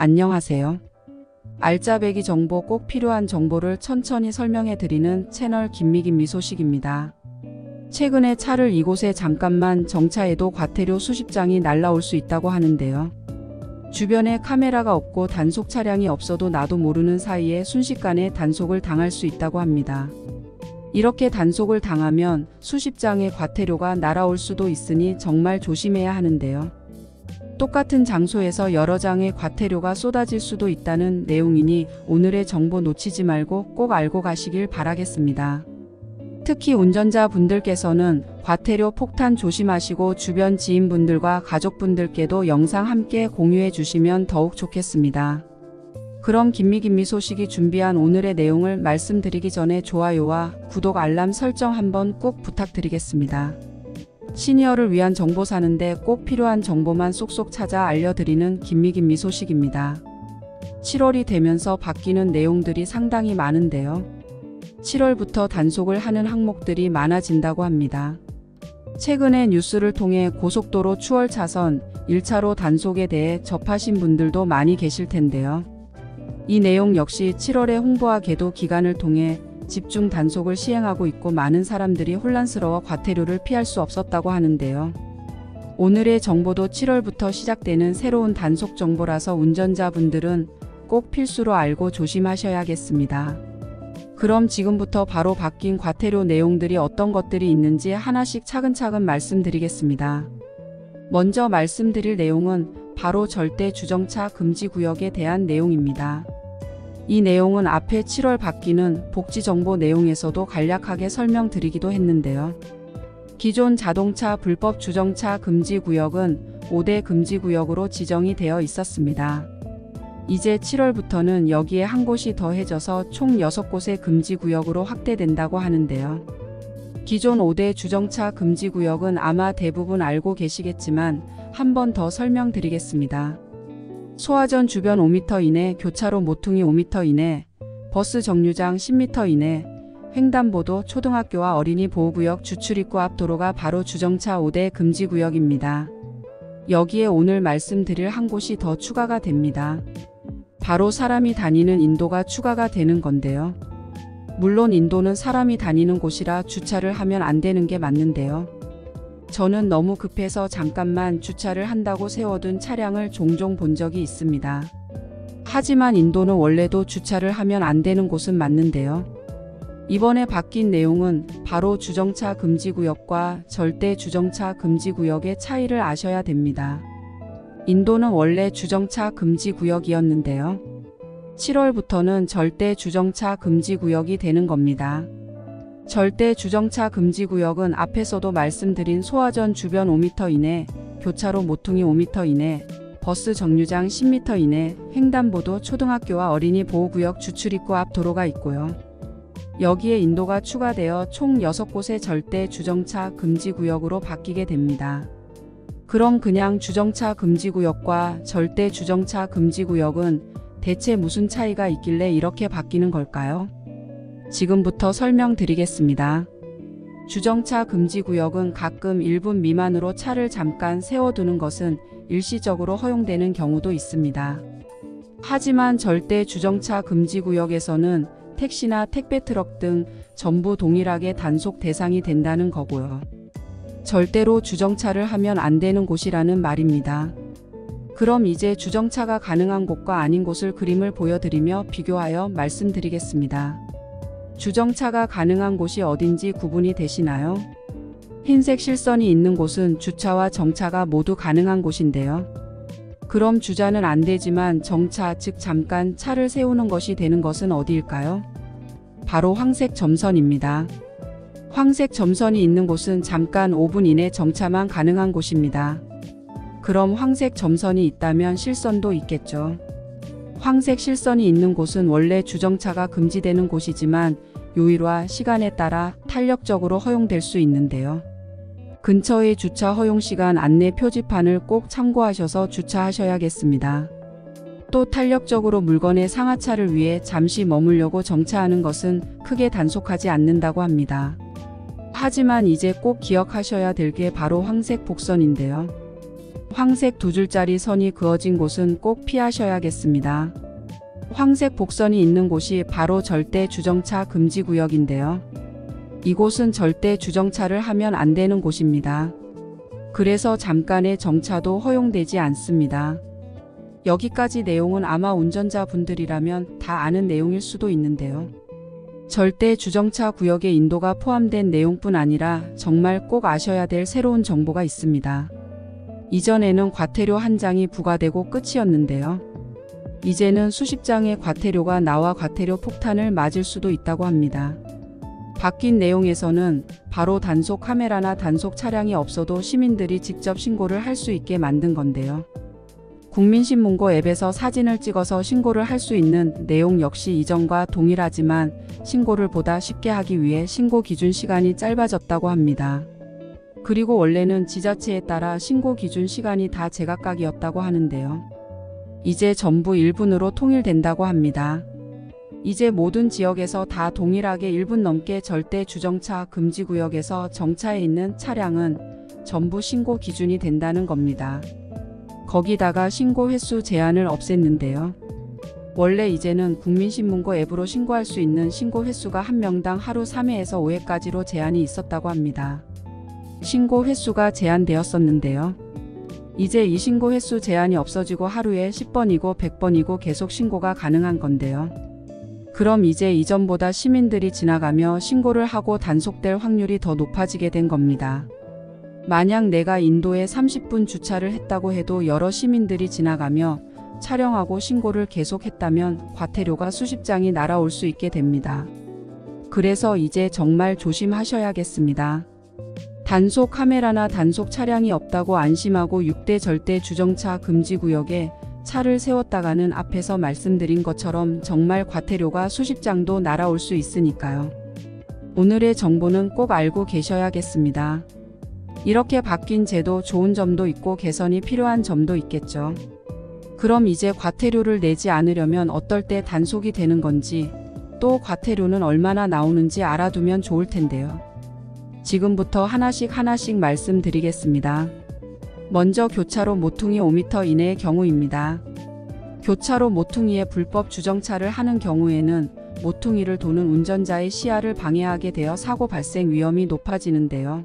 안녕하세요. 알짜배기 정보 꼭 필요한 정보를 천천히 설명해 드리는 채널 김미김미 소식입니다. 최근에 차를 이곳에 잠깐만 정차해도 과태료 수십 장이 날라올 수 있다고 하는데요. 주변에 카메라가 없고 단속 차량이 없어도 나도 모르는 사이에 순식간에 단속을 당할 수 있다고 합니다. 이렇게 단속을 당하면 수십 장의 과태료가 날아올 수도 있으니 정말 조심해야 하는데요. 똑같은 장소에서 여러 장의 과태료가 쏟아질 수도 있다는 내용이니 오늘의 정보 놓치지 말고 꼭 알고 가시길 바라겠습니다. 특히 운전자분들께서는 과태료 폭탄 조심하시고 주변 지인분들과 가족분들께도 영상 함께 공유해 주시면 더욱 좋겠습니다. 그럼 김미김미 소식이 준비한 오늘의 내용을 말씀드리기 전에 좋아요와 구독 알람 설정 한번 꼭 부탁드리겠습니다. 시니어를 위한 정보 사는데 꼭 필요한 정보만 쏙쏙 찾아 알려드리는 김미김미 소식입니다. 7월이 되면서 바뀌는 내용들이 상당히 많은데요. 7월부터 단속을 하는 항목들이 많아진다고 합니다. 최근에 뉴스를 통해 고속도로 추월 차선 1차로 단속에 대해 접하신 분들도 많이 계실 텐데요. 이 내용 역시 7월에 홍보와 계도 기간을 통해 집중 단속을 시행하고 있고 많은 사람들이 혼란스러워 과태료를 피할 수 없었다고 하는데요. 오늘의 정보도 7월부터 시작되는 새로운 단속 정보라서 운전자분들은 꼭 필수로 알고 조심하셔야겠습니다. 그럼 지금부터 바로 바뀐 과태료 내용들이 어떤 것들이 있는지 하나씩 차근차근 말씀드리겠습니다. 먼저 말씀드릴 내용은 바로 절대 주정차 금지 구역에 대한 내용입니다. 이 내용은 앞에 7월 바뀌는 복지정보 내용에서도 간략하게 설명드리기도 했는데요. 기존 자동차 불법 주정차 금지구역은 5대 금지구역으로 지정이 되어 있었습니다. 이제 7월부터는 여기에 한 곳이 더해져서 총 6곳의 금지구역으로 확대된다고 하는데요. 기존 5대 주정차 금지구역은 아마 대부분 알고 계시겠지만 한 번 더 설명드리겠습니다. 소화전 주변 5m 이내, 교차로 모퉁이 5m 이내, 버스 정류장 10m 이내, 횡단보도, 초등학교와 어린이 보호구역 주출입구 앞 도로가 바로 주정차 5대 금지구역입니다. 여기에 오늘 말씀드릴 한 곳이 더 추가가 됩니다. 바로 사람이 다니는 인도가 추가가 되는 건데요. 물론 인도는 사람이 다니는 곳이라 주차를 하면 안 되는 게 맞는데요. 저는 너무 급해서 잠깐만 주차를 한다고 세워둔 차량을 종종 본 적이 있습니다. 하지만 인도는 원래도 주차를 하면 안 되는 곳은 맞는데요. 이번에 바뀐 내용은 바로 주정차 금지구역과 절대 주정차 금지구역의 차이를 아셔야 됩니다. 인도는 원래 주정차 금지구역이었는데요. 7월부터는 절대 주정차 금지구역이 되는 겁니다. 절대 주정차 금지구역은 앞에서도 말씀드린 소화전 주변 5m 이내, 교차로 모퉁이 5m 이내, 버스 정류장 10m 이내, 횡단보도, 초등학교와 어린이 보호구역 주출입구 앞 도로가 있고요. 여기에 인도가 추가되어 총 6곳의 절대 주정차 금지구역으로 바뀌게 됩니다. 그럼 그냥 주정차 금지구역과 절대 주정차 금지구역은 대체 무슨 차이가 있길래 이렇게 바뀌는 걸까요? 지금부터 설명드리겠습니다. 주정차 금지구역은 가끔 1분 미만으로 차를 잠깐 세워두는 것은 일시적으로 허용되는 경우도 있습니다. 하지만 절대 주정차 금지구역에서는 택시나 택배트럭 등 전부 동일하게 단속 대상이 된다는 거고요. 절대로 주정차를 하면 안 되는 곳이라는 말입니다. 그럼 이제 주정차가 가능한 곳과 아닌 곳을 그림을 보여드리며 비교하여 말씀드리겠습니다. 주정차가 가능한 곳이 어딘지 구분이 되시나요? 흰색 실선이 있는 곳은 주차와 정차가 모두 가능한 곳인데요. 그럼 주차는 안 되지만 정차, 즉 잠깐 차를 세우는 것이 되는 것은 어디일까요? 바로 황색 점선입니다. 황색 점선이 있는 곳은 잠깐 5분 이내 정차만 가능한 곳입니다. 그럼 황색 점선이 있다면 실선도 있겠죠. 황색 실선이 있는 곳은 원래 주정차가 금지되는 곳이지만 요일화, 시간에 따라 탄력적으로 허용될 수 있는데요. 근처의 주차 허용시간 안내 표지판을 꼭 참고하셔서 주차하셔야겠습니다. 또 탄력적으로 물건의 상하차를 위해 잠시 머물려고 정차하는 것은 크게 단속하지 않는다고 합니다. 하지만 이제 꼭 기억하셔야 될 게 바로 황색 복선인데요. 황색 두 줄짜리 선이 그어진 곳은 꼭 피하셔야겠습니다. 황색 복선이 있는 곳이 바로 절대 주정차 금지 구역인데요. 이곳은 절대 주정차를 하면 안 되는 곳입니다. 그래서 잠깐의 정차도 허용되지 않습니다. 여기까지 내용은 아마 운전자분들이라면 다 아는 내용일 수도 있는데요. 절대 주정차 구역에 인도가 포함된 내용뿐 아니라 정말 꼭 아셔야 될 새로운 정보가 있습니다. 이전에는 과태료 한 장이 부과되고 끝이었는데요. 이제는 수십 장의 과태료가 나와 과태료 폭탄을 맞을 수도 있다고 합니다. 바뀐 내용에서는 바로 단속 카메라나 단속 차량이 없어도 시민들이 직접 신고를 할 수 있게 만든 건데요. 국민신문고 앱에서 사진을 찍어서 신고를 할 수 있는 내용 역시 이전과 동일하지만 신고를 보다 쉽게 하기 위해 신고 기준 시간이 짧아졌다고 합니다. 그리고 원래는 지자체에 따라 신고 기준 시간이 다 제각각이었다고 하는데요. 이제 전부 1분으로 통일된다고 합니다. 이제 모든 지역에서 다 동일하게 1분 넘게 절대 주정차 금지 구역에서 정차해 있는 차량은 전부 신고 기준이 된다는 겁니다. 거기다가 신고 횟수 제한을 없앴는데요. 원래 이제는 국민신문고 앱으로 신고할 수 있는 신고 횟수가 한 명당 하루 3회에서 5회까지로 제한이 있었다고 합니다. 신고 횟수가 제한되었었는데요. 이제 이 신고 횟수 제한이 없어지고 하루에 10번이고 100번이고 계속 신고가 가능한 건데요. 그럼 이제 이전보다 시민들이 지나가며 신고를 하고 단속될 확률이 더 높아지게 된 겁니다. 만약 내가 인도에 30분 주차를 했다고 해도 여러 시민들이 지나가며 촬영하고 신고를 계속했다면 과태료가 수십 장이 날아올 수 있게 됩니다. 그래서 이제 정말 조심하셔야겠습니다. 단속 카메라나 단속 차량이 없다고 안심하고 6대 절대 주정차 금지 구역에 차를 세웠다가는 앞에서 말씀드린 것처럼 정말 과태료가 수십 장도 날아올 수 있으니까요. 오늘의 정보는 꼭 알고 계셔야겠습니다. 이렇게 바뀐 제도 좋은 점도 있고 개선이 필요한 점도 있겠죠. 그럼 이제 과태료를 내지 않으려면 어떨 때 단속이 되는 건지, 또 과태료는 얼마나 나오는지 알아두면 좋을 텐데요. 지금부터 하나씩 말씀드리겠습니다. 먼저 교차로 모퉁이 5m 이내의 경우입니다. 교차로 모퉁이에 불법 주정차를 하는 경우에는 모퉁이를 도는 운전자의 시야를 방해하게 되어 사고 발생 위험이 높아지는데요.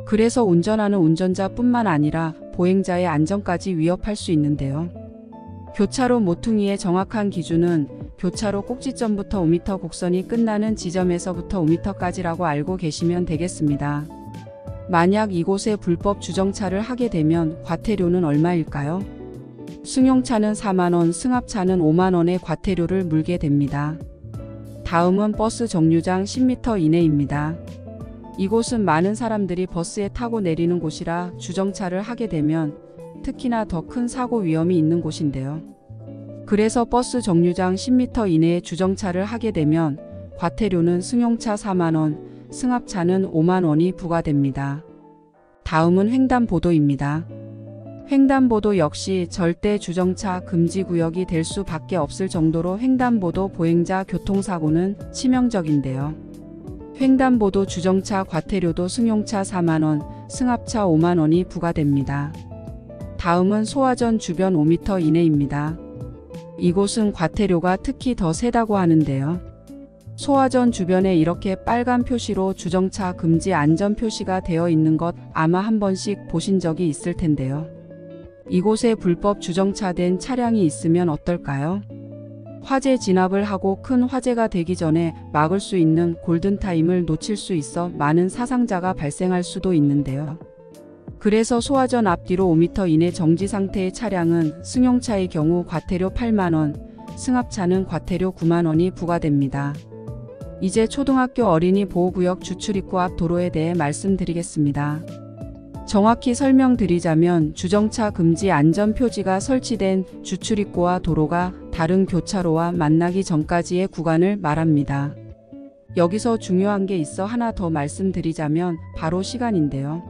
그래서 운전하는 운전자뿐만 아니라 보행자의 안전까지 위협할 수 있는데요. 교차로 모퉁이의 정확한 기준은 교차로 꼭지점부터 5m 곡선이 끝나는 지점에서부터 5m까지라고 알고 계시면 되겠습니다. 만약 이곳에 불법 주정차를 하게 되면 과태료는 얼마일까요? 승용차는 4만원, 승합차는 5만원의 과태료를 물게 됩니다. 다음은 버스 정류장 10m 이내입니다. 이곳은 많은 사람들이 버스에 타고 내리는 곳이라 주정차를 하게 되면 특히나 더 큰 사고 위험이 있는 곳인데요. 그래서 버스 정류장 10m 이내에 주정차를 하게 되면 과태료는 승용차 4만원, 승합차는 5만원이 부과됩니다. 다음은 횡단보도입니다. 횡단보도 역시 절대 주정차 금지 구역이 될 수밖에 없을 정도로 횡단보도 보행자 교통사고는 치명적인데요. 횡단보도 주정차 과태료도 승용차 4만원, 승합차 5만원이 부과됩니다. 다음은 소화전 주변 5m 이내입니다. 이곳은 과태료가 특히 더 세다고 하는데요. 소화전 주변에 이렇게 빨간 표시로 주정차 금지 안전 표시가 되어 있는 것 아마 한 번씩 보신 적이 있을 텐데요. 이곳에 불법 주정차된 차량이 있으면 어떨까요? 화재 진압을 하고 큰 화재가 되기 전에 막을 수 있는 골든타임을 놓칠 수 있어 많은 사상자가 발생할 수도 있는데요. 그래서 소화전 앞뒤로 5m 이내 정지 상태의 차량은 승용차의 경우 과태료 8만원, 승합차는 과태료 9만원이 부과됩니다. 이제 초등학교 어린이 보호구역 주출입구 앞 도로에 대해 말씀드리겠습니다. 정확히 설명드리자면 주정차 금지 안전표지가 설치된 주출입구와 도로가 다른 교차로와 만나기 전까지의 구간을 말합니다. 여기서 중요한 게 있어 하나 더 말씀드리자면 바로 시간인데요.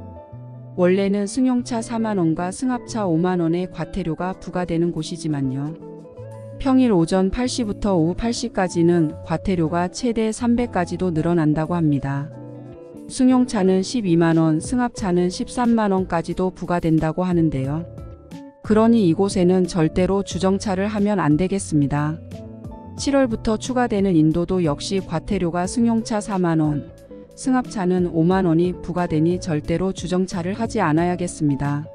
원래는 승용차 4만원과 승합차 5만원의 과태료가 부과되는 곳이지만요. 평일 오전 8시부터 오후 8시까지는 과태료가 최대 3배까지도 늘어난다고 합니다. 승용차는 12만원, 승합차는 13만원까지도 부과된다고 하는데요. 그러니 이곳에는 절대로 주정차를 하면 안 되겠습니다. 7월부터 추가되는 인도도 역시 과태료가 승용차 4만원, 승합차는 5만원이 부과되니 절대로 주정차를 하지 않아야겠습니다.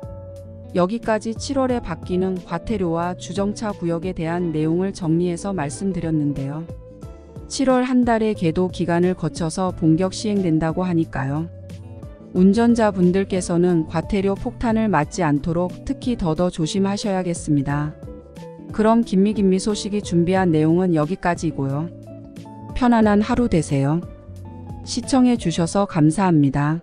여기까지 7월에 바뀌는 과태료와 주정차 구역에 대한 내용을 정리해서 말씀드렸는데요. 7월 한 달의 계도 기간을 거쳐서 본격 시행된다고 하니까요. 운전자분들께서는 과태료 폭탄을 맞지 않도록 특히 더더 조심하셔야겠습니다. 그럼 김미 소식이 준비한 내용은 여기까지이고요. 편안한 하루 되세요. 시청해 주셔서 감사합니다.